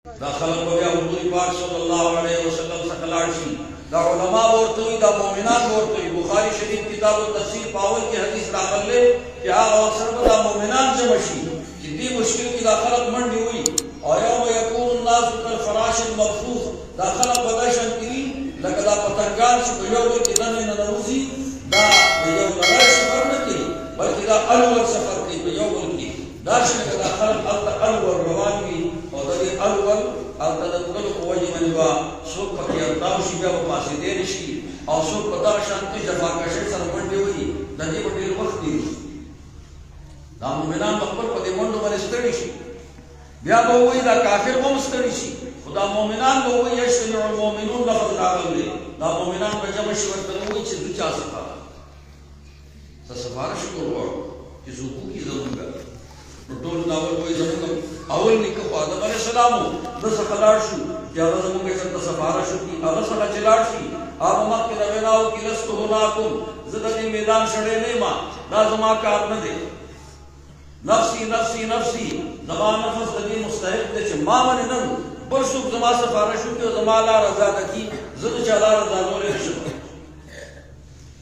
دا خلق بیا حضور پاک صلی اللہ علیہ وسلم سکلاڑ شی دا علماء ورتوی دا مومنان ورتوی بخاری شریف کتاب التفسیر پاول کی حدیث راغل لے کہ آغا اکثر دا مومنان جمشی جدی مشکل کی دا خلق منڈی ہوئی اور یوم یکون الناس کالفراش المبثوث دا خلق بدشن کری لکہ دا پتنگان شو یوم کی دن ننوزی دا یوم لڑائی سفر نکی بلکہ دا الور سفر کی یوم کی داشن دا خلق الور روان کی اور دا الور التدخل قوی منوا سوک پکی ارتاوشی بیا و پاسی دیرشی اور سوک پتا شانتی جفاکشی سر منڈی ہوئی دا دی بطیر وقت دیش دا مومنان مقبل پتی منڈو من استری شی بیا بہوئی دا کافر قوم استری شی خدا مومنان بہوئی یشتنع المومنون لفظ راغل لے دا مومنان بجمشی ورطنوئی چیز دو چا سفارا سفارش کو روڑ چیز حقوقی ضرور گا رٹول ناول کوئی ضرور اول نکو آدم علیہ السلامو دس خلار شو کہ آدھا زمون کے سر سفارا شو کی آدھا سخا چلار شی آپ مک کے نویناو کی لستو ہناکم زدنی میدان شڑے نیما دا زمان کار ندے نفسی نفسی نفسی زمان نفس دنی مستحق دے چھ مامن نم برسوک زمان سفارا شو کی زمان لا رضا دکی زد چلا رضا نولے شو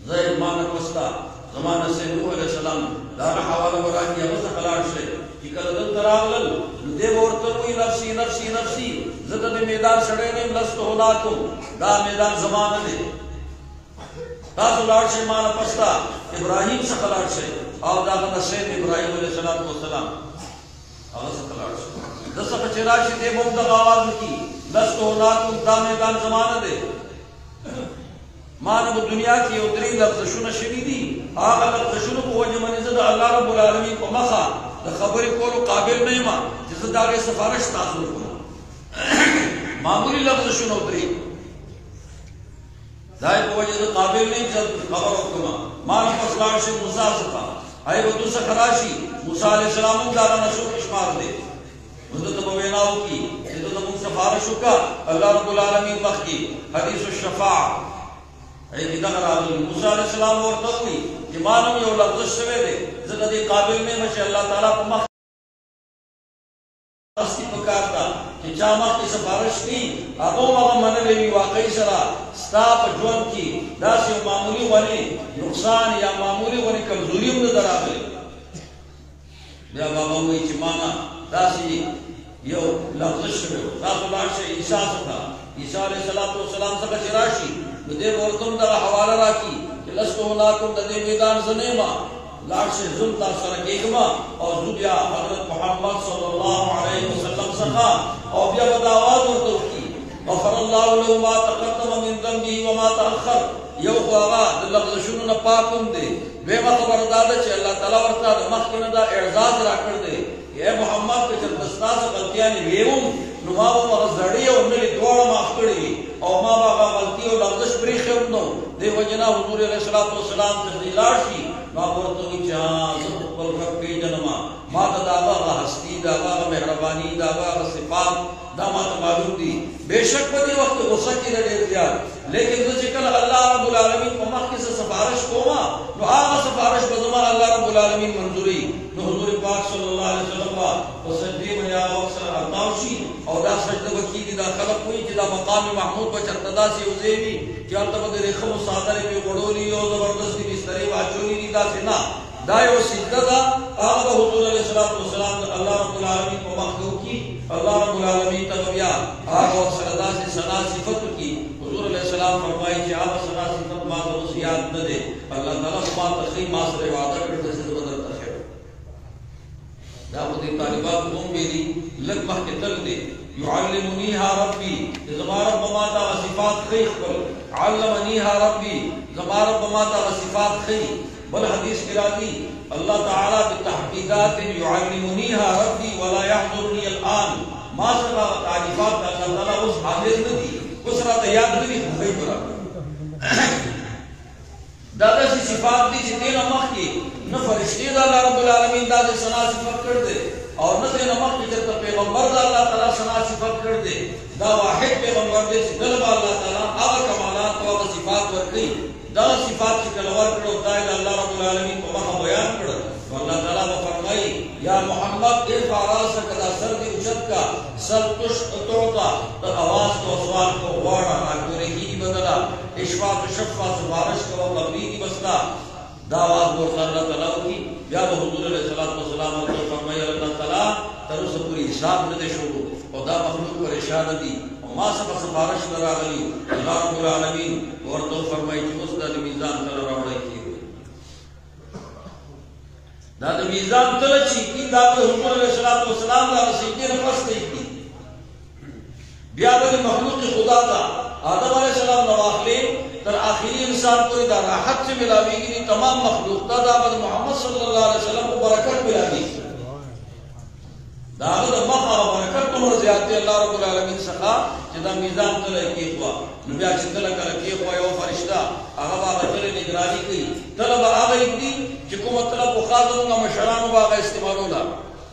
زیر مانک وستا زمان سے نوح علیہ السلام دار حوالہ وراکی ابس خلار شے کہ کل دل تراغلل دے بورتنوی نفسی نفسی نفسی زدد میدان سڑے نیم لستو ہناکم دا میدان زمان دے تاسو لار شے مانا پستا ابراہیم سے خلار شے اور دا نسین ابراہیم علیہ السلام اگر سے خلار شے دس خچراشی دے مبدغ آواز کی لستو ہناکم دا میدان زمان دے مانا وہ دنیا کی اتری لفظ شنہ شنیدی آغا لفظ شنہ کو وجہ منزد اللہ رب العالمین کو مخا دا خبری کولو قابل نہیں ماں جس داغے سفارش تاثر کرو معمولی لفظ شنہ اتری دائی کو وجہ دا قابل نہیں جلد خبر حکمہ مانا پسلار سے موسیٰ سکا آئی وہ دوسرا خراشی موسیٰ علیہ السلام دارا نسوک اشمار دے مدد بویناو کی جدد من سفارشو کا اللہ رب العالمین مخ کی حدیث الشفاع ایک دغر آدمی موسیٰ علیہ السلام ورطا ہوئی کہ مانو یہ لفظ شوے دے زددی قابل میں مجھے اللہ تعالیٰ پر مخصی پکارتا کہ چامخ کی سفارش کی ابو مغا منلوی واقعی سرا ستاپ جون کی داسی و معمولی ونی نقصان یا معمولی ونی کمزوریم در آگلے بیا بابا ہوئی چی مانا داسی یو لفظ شوے ہو تاسو لاشے عیسیٰ سکا عیسیٰ علیہ السلام سکا چراشی دے بورتم در حوالہ راکی کہ لستو ہناکم دے میدان زنیما لاڑ سے ظلم تاثر ایکما اور زبیا حضرت محمد صلی اللہ علیہ وسلم سخا اور بیا بداواد ورطو کی غفر اللہ له ما تقدم من ذنبه وما تأخر یو خواغا دل لفظ شنو پاکم دے بے خبر دادا چھے اللہ تعالیٰ ورطا دا مخکن دا اعزاز را کر دے کہ اے محمد کے چل دستا سے غلطیانی ویوم نماو مغزڑی اور ملی دوڑا معاف کردی اور ما باقا غلطی اور لفظش پریخی اپنو دے وجنہ حضور علیہ السلام تخلیلار شی ما بورتوی چاہاں زب قل رب پی جنما ما تا داغا ہستی داغا مہربانی داغا صفات دا ما تا معلوم دی بے شک بدی وقت غصہ کی رہے اختیار لیکن جو چکل اللہ رب العالمین کو مخی سے سفارش کوما نو آغا سفارش بزمان اللہ رب العالمین منظوری نو حضور پاک صلی اللہ علیہ وسلم و سجدی من یا وقصر ارتاوشی اور دا سجدہ وکی دی دا خلق ہوئی کہ دا مقام محمود بچ ارتدا سے اوزیوی کہ ارتبا در خم و سادر پہ گڑولی اور زبردستی بستری واچولی دی دا سے نا دا یو سجدہ دا آغا حضور علیہ السلام اللہ رب العالمین کو مخلوق کی اللہ رب العالمین تغبیا آغا وقصر دا سے سنا صفت کی حضور علیہ السلام فرمائی کہ آغا سنا صفت ماتا وسیعات ندے اللہ تعالیٰ ماتا خیم ماسر وعدہ کرتے سے بدر تخیر داود طالبات قوم بیدی لگ محک تل دے یعلمنیہا ربی زمان رب ماتا وصفات خیخ کل علمنیہا ربی زمان رب ماتا وصفات خیخ بل حدیث کرادی اللہ تعالیٰ بتحقیقات یعلمنیہا ربی ولا یحضرنی الان ما سبا تعریفات اللہ تعالیٰ اس حاضر ندی اس رات یاد ندی خیخ برا دادا سی صفات دی چی نمخ کی نہ فرشتی دا اللہ رب العالمین دا دے سنا صفت کر دے اور نہ دے نمخ کی جب پیغمبر دا اللہ تعالیٰ سنا صفت کر دے دا واحد پیغمبر دے سی دلبا اللہ تعالیٰ آغا کمالات و آغا صفات ورکی دا صفات کی کلوار کرو دائے اللہ رب العالمین کو مخا بیان کرو تو اللہ تعالیٰ فرمائی یا محمد ارفع راسک دا سر دی اچھت کا سل تش توڑتا تو آواز کو سوال کو غوارا آکوری کی بدلا اشفاق شفا سفارش کو قبلی کی بسلا دعوات بورتا اللہ تعالیٰ کی یا حضور علیہ السلام تو فرمائی اللہ تعالیٰ ترس پوری حساب ندے شروع اور دا مخلوق پر اشارہ دی اور ما سب سفارش لرا گلی اللہ رب العالمین اور تو فرمائی کہ مستد میزان تل روڑے کی ہوئی دا میزان تل چی کی دا حضور علیہ السلام دا سیدی نفس دی کی بیابر مخلوق خدا تا آدم علیہ السلام نواخلے تر آخری انسان کو دا راحت سے ملاوی گی تمام مخلوق تا دا بعد محمد صلی اللہ علیہ وسلم کو برکت ملاوی گی دا آغا مخا و برکت تمہر زیادتی اللہ رب العالمین سخا چی دا میزان تلے کیخوا نبیا چی تلے کل کیخوا یو فرشتہ آغا باغا تلے نگرانی کی طلب آغا اگدی چی کمت طلب بخاطرونگا مشرانو باغا استعمالولا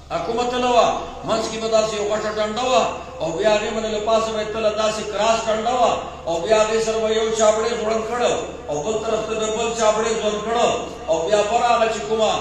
اکومت لوا منس کی بدا سی اوقاشا ڈنڈاوا او بیاغی من لپاس میں اطلاع دا سی کراس ڈنڈاوا او بیاغی سر ویو چاپڑے زوڑن کھڑو او بل طرف تا بل چاپڑے زوڑن کھڑو او بیا پر آگا چکوما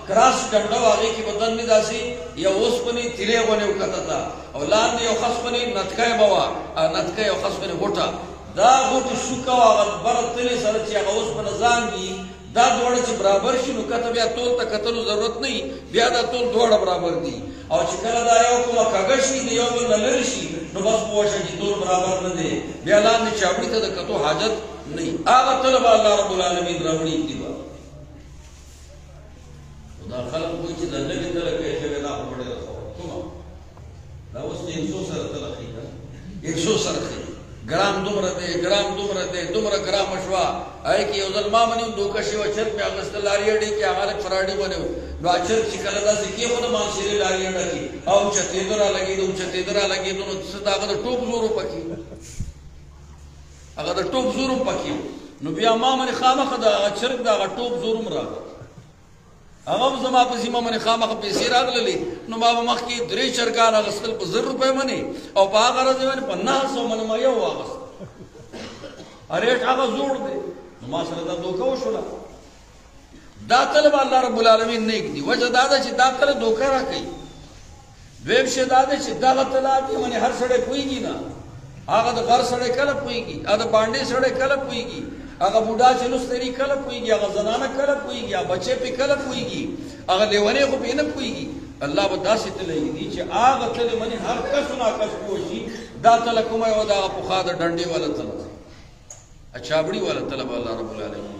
کراس ڈنڈاوا آگی کی بدن میں دا سی یا اس پنی تیلے گونے اکتا تا او لان دی او خس پنی نتکای بوا نتکای او خس پنی گوٹا دا گوٹی شکا آگا برد تلی سرچی آگا اس پن زانگی دا دوڑا چی برابر شی نو کتا بیا تول تا کتلو ضرورت نہیں بیا دا تول دوڑا برابر دی او چی کلا دا یو کما کگشی دی یو بل نلرشی نو بس پوشا چی تول برابر ندے بیا لان دی چاپڑی تا دا کتو حاجت نہیں آغا طلبا اللہ رب العالمین رمڑی اتبا دا خلق کوئی چی دا نگی تلکے شوی دا پڑے رکھو کما دا اس نے 100 سر تلقی کا 100 سر خی گرام دمر دے دمر گرام اشوا آئے کہ یو ظلمہ منی دو کشی و چرک میں اغسط لاری اڈی کی آغالک فراڈی بنے ہو نو چرک چکلدہ سے کی خود مان سیرے لاری اڈا کی او چتی درہ لگی دو نو صدا اگر ٹوپ زورو پکی اگر ٹوپ زورو پکی نو بیا ما منی خامہ خدا چرک دا اگر ٹوپ زورو مرا اگر زمان پسی ما منی خامہ خد پیسی راگ للی نو بابا مخ کی دری چرکان اغسطل پر 10 روپے منی او پا آغا رضی منی 50 منی ما یو آغسط ریٹ آغا زور دے نما سر دا دوکا و شلا دا طلب اللہ رب العالمین نیک دی وجہ دادا چی دا طلب دوکا را کئی دویم شی دادا چی دا غطلا دی منی ہر سڑے پوئی گی نا آغا دا غر سڑے کلب پوئی گی آغا بانڈے سڑے کلب پوئی گی آغا بوڑا چلوس تیری کلب پوئی گی آغا زنانہ کلب پوئی گی آغا بچے پی کلب پوئی گی آغا لیوانے کو پینک پوئی گی اللہ با دا سی تلہی دی چی آغا تلی منی ہر کسنا کس پوشی دا تلکم ہے و دا پخاد ڈنڈی والا تلک اچھابڑی والا طلب اللہ رب العالمین